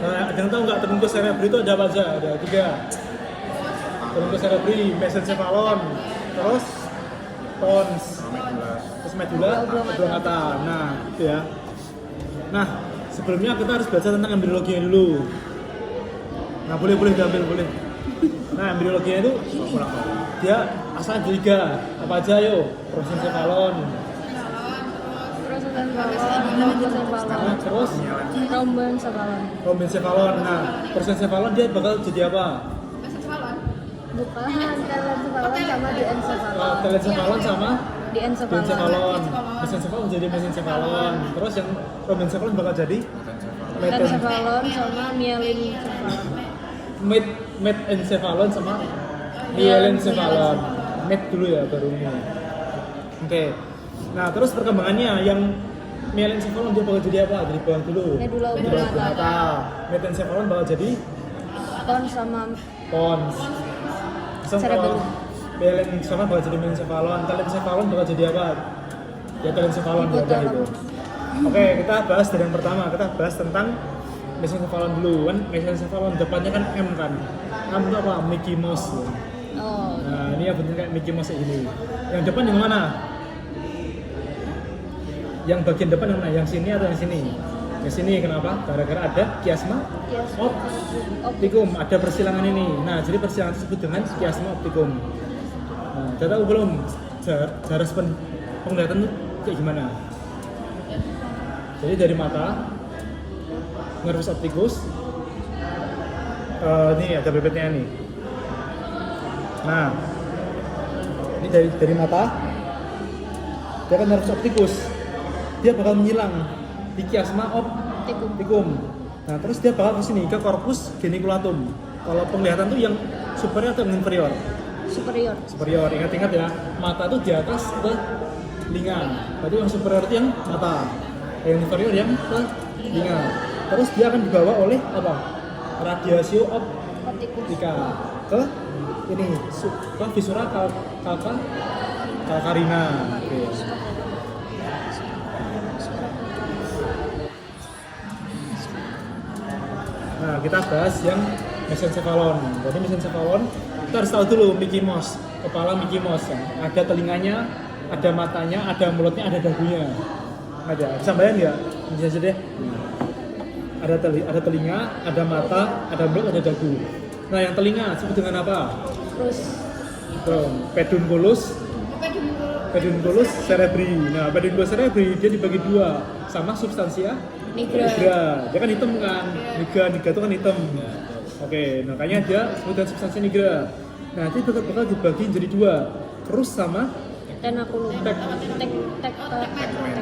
Ada yang tahu nggak trunkus cerebri itu ada apa aja? Ada 3. Trunkus cerebri, mesencephalon, terus pons, terus medula oblongata. Nah, itu ya. Nah, sebelumnya kita harus belajar tentang embriologinya dulu. Nah, boleh diambil, boleh. Nah, embriologinya itu dia asalnya dari 3. Apa aja yo? Prosencephalon. Terus rombencephalon. Nah, prosencephalon dia bakal jadi apa? Bukan telencephalon sama diencephalon. Telencephalon sama diencephalon. Mesencephalon jadi mesencephalon. Terus yang rombencephalon bakal jadi Metencephalon sama mielincephalon. metencephalon sama mielencephalon. Met dulu ya baru ini. Oke. Nah, terus perkembangannya yang mielencephalon dia bakal jadi apa? Dari bawah dulu. Medula oblongata. Metencephalon bakal jadi Pons sama pons. cerebellum. Mielencephalon bakal jadi mesencephalon. Telencephalon bakal jadi apa? Ya telencephalon udah itu. Oke, kita bahas dari yang pertama. Kita bahas tentang mesencephalon dulu. Kan mesencephalon depannya kan M kan. M itu apa? Mickey Mouse. Oh. Nah, ini ya bentuknya kayak Mickey Mouse ini. Yang depan yang mana? Yang bagian depan yang mana? Yang sini atau yang sini? Yang sini kenapa? Gara-gara ada chiasma opticum, ada persilangan ini. Nah, jadi persilangan disebut dengan chiasma opticum. Nah, udah tahu belum jarak penglihatan itu kayak gimana? Jadi dari mata, nervus opticus, ini ada bebetnya nih. Nah, ini dari mata, dia kan nervus opticus, dia bakal menyilang di chiasma opticum. Nah, terus dia bakal ke sini ke corpus geniculatum. Kalau penglihatan tuh yang superior atau yang inferior? Superior. Ingat-ingat ya, mata tuh di atas ke telinga. Berarti yang superior itu yang mata, yang inferior yang ke telinga. Terus dia akan dibawa oleh apa? Radiatio optica ke ini ke visura calcarina. Oke. Nah, kita bahas yang mesencephalon. Jadi mesencephalon kita harus tahu dulu Mickey Mouse, kepala Mickey Mouse. Ada telinganya, ada matanya, ada mulutnya, ada dagunya. Ada. Bisa bayang nggak? Bisa aja deh. Ada telinga, ada mata, ada mulut, ada dagu. Nah, yang telinga disebut dengan apa? Pedunculus cerebri. Nah, pedunculus cerebri dia dibagi 2 sama substansia nigra. Dia kan hitam kan? Nigra itu kan hitam. Oke, makanya dia disebut dengan substansia nigra. Nah, nanti bakal dibagi jadi 2. Crus sama Tenaculum.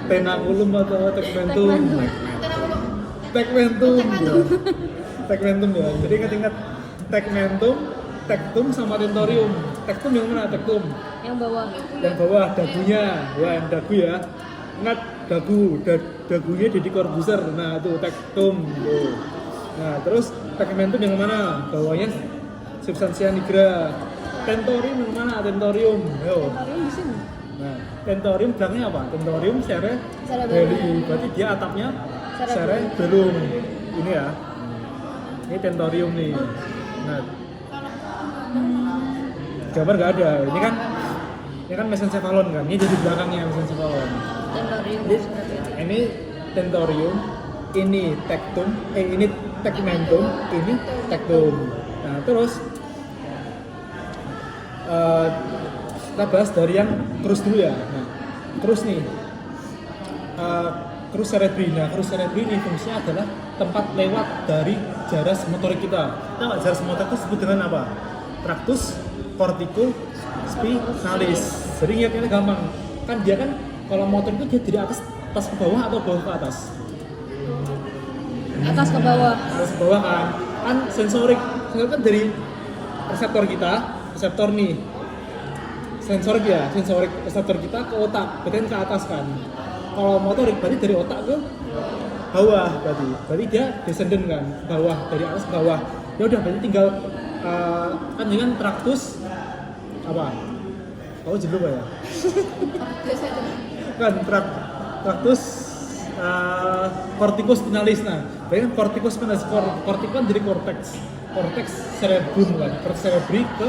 tenaculum atau tegmentum. Tegmentum ya. Jadi ingat tegmentum, tectum sama tentorium. Tectum yang mana? Tectum Yang bawah. dagunya. Ya, yang dagu ya. Ingat dagunya Deddy Corbuzier. Nah, itu tectum. Nah, terus tegmentum yang mana? Bawahnya substansia nigra. Tentorium yang mana? Tentorium. Yo. Tentorium di sini. Nah, tentorium belakangnya apa? Tentorium cerebelli. Berarti dia atapnya cerebellum. Ini ya. Ini tentorium nih. Nah, gambar nggak ada. Ini kan mesencephalon kan. Ini jadi belakangnya mesencephalon. Tentorium. Ini tentorium, ini tectum, ini tegmentum, ini tectum. Nah, terus kita bahas dari yang crus dulu ya. Nah, crus nih, crus cerebri. Nah, crus cerebri ini fungsinya adalah tempat lewat dari jaras motorik kita. Tahu nggak jaras motorik itu disebut dengan apa? Tractus corticospinalis. Jadi ingatnya gampang. Kan dia kan kalau motor itu dia dari atas ke bawah atau bawah ke atas? Atas ke bawah. Atas ke bawah kan. Kan sensorik kan dari reseptor kita, reseptor nih. Sensorik reseptor kita ke otak, berarti ke atas kan. Kalau motorik berarti dari otak ke bawah berarti dia descendant kan, bawah, dari atas ke bawah. Ya udah berarti tinggal kan dengan traktus apa? Kamu jadi lupa ya? Kan traktus corticus spinalis. Nah, bayangkan corticus spinalis, corticus kan dari cortex cerebrum kan, cortex cerebri ke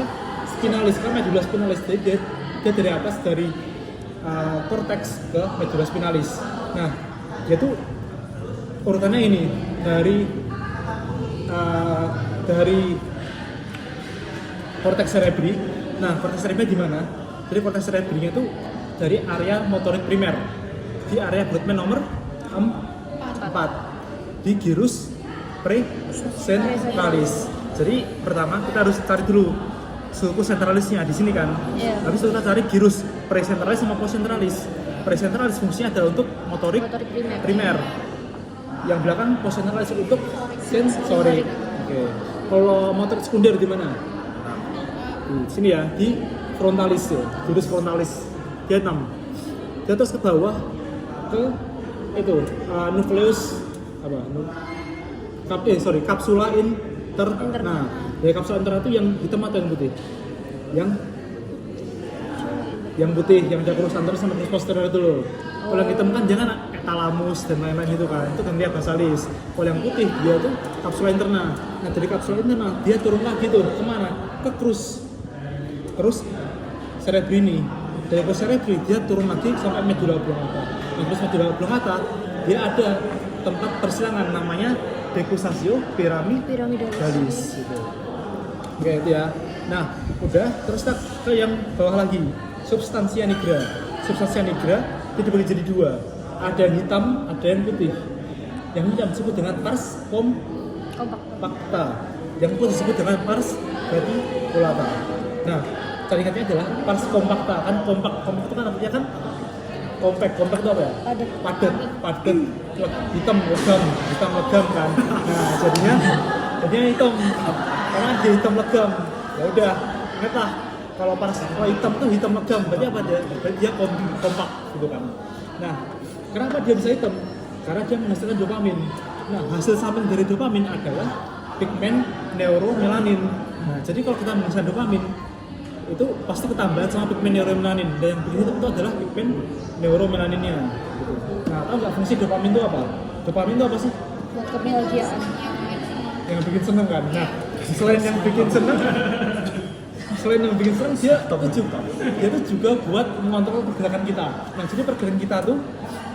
spinalis ke medulla spinalis. Jadi dia dari atas dari cortex ke medulla spinalis. Nah, dia tuh urutannya ini dari cortex cerebri. Nah, cortex cerebri di mana? Jadi cortex cerebrinya itu dari area motorik primer di area Brodmann nomor 4 di gyrus presentalis. Jadi pertama kita harus cari dulu sulcus centralisnya di sini kan. Iya. Habis itu kita cari gyrus presentalis sama postcentralis. Presentalis fungsinya adalah untuk motorik primer. Yang belakang postcentralis untuk sensorik. Oke. Kalau motorik sekunder di mana? Di sini ya, di frontalis ya, gyrus frontalis. Dia 6. Dia terus ke bawah ke itu nukleus apa? Kapsula interna. Nah, dari kapsula interna itu yang hitam atau yang putih? Yang putih, yang ada kurus anterior sama kurus posterior itu loh. Kalau yang hitam kan jangan talamus dan lain-lain itu kan, itu ganglia basalis. Kalau yang putih dia tuh kapsula interna. Nah, dari kapsula interna dia turun lagi tuh kemana? Ke krus cerebri. Dari krus cerebri dia turun lagi sampai medulla oblongata. Nah, terus medulla oblongata dia ada tempat persilangan namanya decussatio pyramidalis gitu. Oke, itu ya. Nah, udah terus kita ke yang bawah lagi. Substantia nigra. Substantia nigra itu dibagi jadi 2. Ada yang hitam, ada yang putih. Yang hitam disebut dengan pars compacta. Yang putih disebut dengan pars reticulata. Nah, cara ingatnya adalah pars compacta kan kompak itu kan artinya kan kompak itu apa ya? Padat, hitam legam kan. Nah, jadinya hitam karena dia hitam legam. Ya udah, ingatlah kalau hitam tuh hitam legam, berarti apa dia? Berarti dia kompak gitu kan. Nah, kenapa dia bisa hitam? Karena dia menghasilkan dopamin. Nah, hasil samping dari dopamin adalah pigmen neuromelanin. Nah, jadi kalau kita menghasilkan dopamin itu pasti ketambahan sama pigmen neuromelanin, dan yang bikin itu adalah pigmen neuromelaninnya gitu. Nah, tahu nggak fungsi dopamin itu apa? Dopamin itu apa sih? Kebahagiaan. Yang bikin seneng kan? Nah, selain yang bikin seneng dia tuh juga buat mengontrol pergerakan kita. Nah, jadi pergerakan kita tuh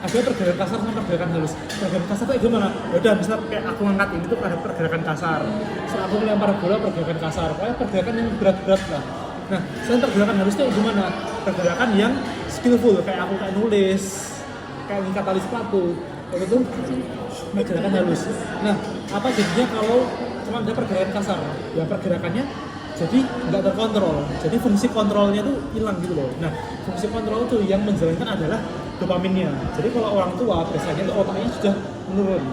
ada pergerakan kasar sama pergerakan halus. Pergerakan kasar tuh gimana? Ya udah, misal kayak aku ngangkat ini tuh ada pergerakan kasar. Setelah aku melempar bola pergerakan kasar. Kayak pergerakan yang berat-berat lah. Nah, selain pergerakan halusnya gimana? Pergerakan yang skillful, kayak aku kayak nulis, kayak ngikat tali sepatu, kayak gitu. Pergerakan halus. Nah, apa jadinya kalau cuma ada pergerakan kasar? Ya pergerakannya jadi nggak terkontrol. Jadi fungsi kontrolnya tuh hilang gitu loh. Nah, fungsi kontrol tuh yang menjalankan adalah dopaminnya. Jadi kalau orang tua biasanya tuh otaknya sudah menurun.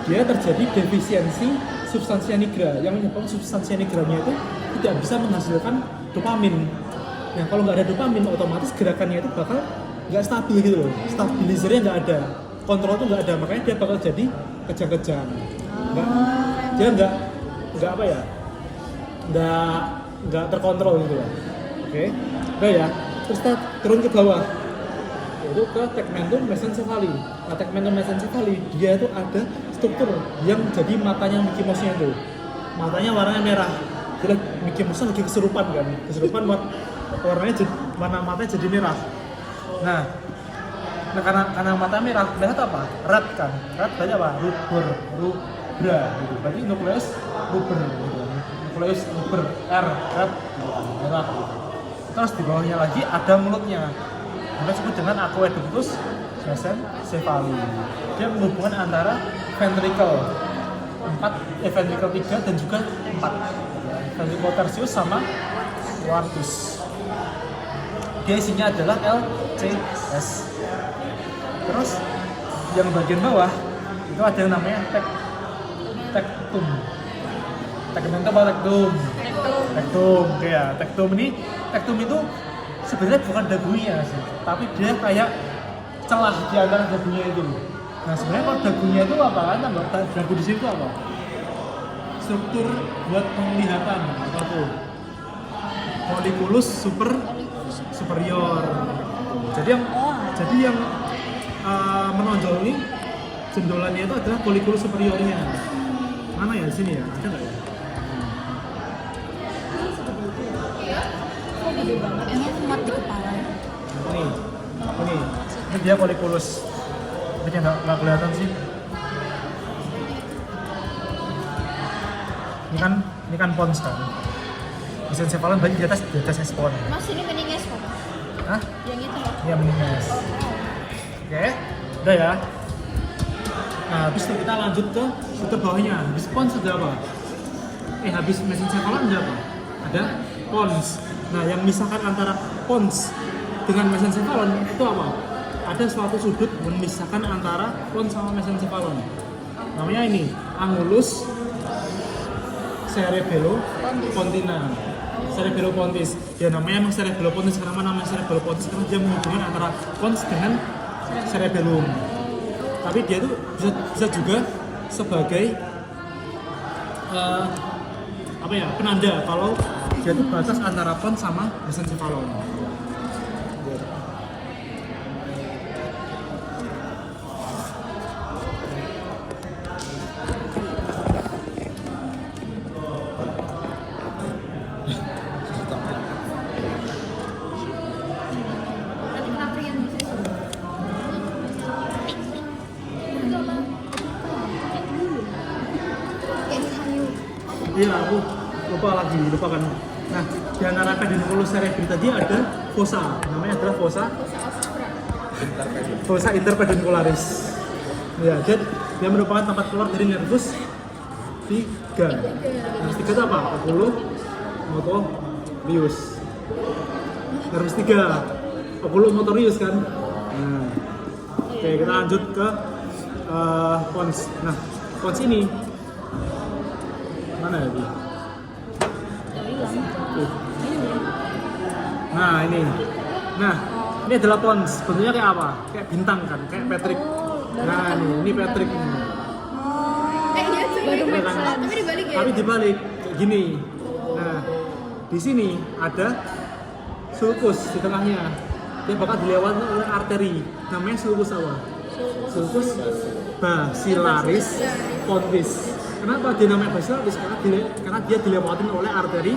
Dia terjadi defisiensi substansia nigra yang menyebabkan substansia nigranya itu tidak bisa menghasilkan dopamin. Nah, kalau nggak ada dopamin, otomatis gerakannya itu bakal nggak stabil gitu loh. Stabilizernya nggak ada, kontrol tuh nggak ada, makanya dia bakal jadi kejang-kejang. Dia nggak apa ya? Nggak terkontrol gitu loh. Oke, udah ya. Terus kita turun ke bawah, yaitu ke tegmentum mesencephaly. Nah, tegmentum mesencephaly dia itu ada struktur yang jadi matanya Mickey Mouse-nya itu. Matanya warnanya merah. Jadi Mickey Mouse lagi kesurupan kan. Warna matanya jadi merah. Nah, karena mata merah, lihat apa? Rat kan. Rat banyak apa? Rubra gitu. Berarti nukleus rubber gitu. Nukleus rubber rat gitu. Merah gitu. Terus di bawahnya lagi ada mulutnya. Kita sebut dengan aqueductus mesencephaly. Dia menghubungkan antara ventricle 3 dan juga 4. Ventricle tertius sama quartus. Dia isinya adalah LCS. Terus yang bagian bawah itu ada yang namanya tektum. Tektum itu apa? Tektum. Ya, tektum itu sebenarnya bukan dagunya sih, tapi dia kayak celah di antara dagunya itu. Nah, sebenarnya kalau dagunya itu apa kan? Dagu di situ apa? Struktur buat penglihatan apa tuh? Colliculus superior. Jadi yang menonjol ini jendolannya itu adalah colliculus superiornya. Mana ya, di sini ya? Ada nggak ya? Ini muat di kepala. Ini dia colliculus. Tapi nggak kelihatan sih. Ini kan pons kan. Mesencephalon berarti di atas espon. Mas ini meninges kok. Hah? Yang itu loh. Iya meninges. Oke, udah ya. Nah, habis itu kita lanjut ke bawahnya. Habis pons ada apa? Habis mesencephalon ada apa? Ada pons. Nah, yang memisahkan antara pons dengan mesencephalon itu apa? Ada suatu sudut memisahkan antara pons sama mesencephalon. Namanya ini angulus cerebellopontina. Cerebellopontis. Ya namanya emang cerebellopontis. Kenapa namanya cerebellopontis? Karena dia menghubungkan antara pons dengan cerebellum. Tapi dia tuh bisa juga sebagai penanda kalau dia tuh batas antara pons sama mesencephalon. Iya, aku lupa kan. Nah, di antara pedunculus cerebri tadi ada fossa, namanya adalah fossa interpeduncularis. Ya, dia merupakan tempat keluar dari nervus 3. Nervus 3 itu apa? Oculomotorius. Nervus 3, oculomotorius kan. Nah, oke, kita lanjut ke pons. Nah, pons ini mana ya? Nah ini adalah pons. Bentuknya kayak apa? Kayak bintang kan? Kayak Patrick. Nah ini Patrick ini. Tapi dibalik ya. Tapi dibalik kayak gini. Nah di sini ada sulcus di tengahnya. Dia bakal dilewati oleh arteri. Namanya sulcus apa? Sulcus basilaris pontis. Kenapa dia namanya basilaris? Karena dia dilewati oleh arteri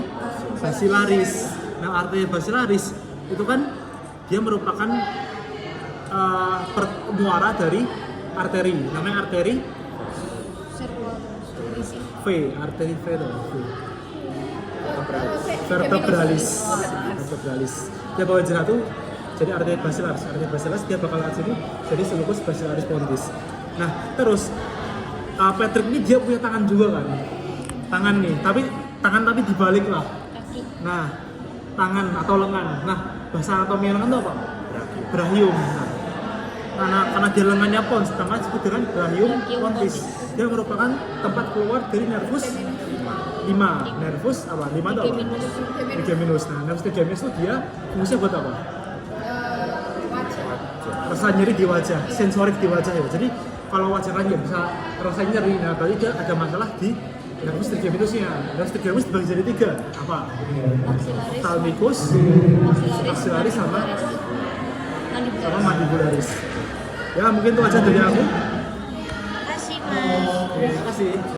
basilaris. Nah, arteri basilaris itu kan dia merupakan muara dari arteri. Namanya arteri V, arteri V itu. Vertebralis. Dia bawa jerat tuh jadi arteri basilaris. Arteri basilaris dia bakal lewat sini jadi sulcus basilaris pontis. Nah, terus Patrick ini dia punya tangan juga kan, tangan dibalik lah. Nah, tangan atau lengan. Nah, bahasa anatomi lengan itu apa? Brachium. Nah, karena dia lengannya pons, tangan disebut dengan brachium pontis. Dia merupakan tempat keluar dari nervus 5. Nervus apa? 5 itu apa? Trigeminus. Nah, nervus trigeminus itu dia fungsinya buat apa? Rasa nyeri di wajah, sensorik di wajah ya. Jadi kalau wajah kan nggak bisa rasa nyeri, nah berarti dia ada masalah di nervus trigeminusnya. Nervus trigeminus dibagi jadi 3. Apa? Thalmicus, maxillaris sama mandibularis. Ya mungkin itu aja dari aku. Terima kasih, Mas. Terima kasih.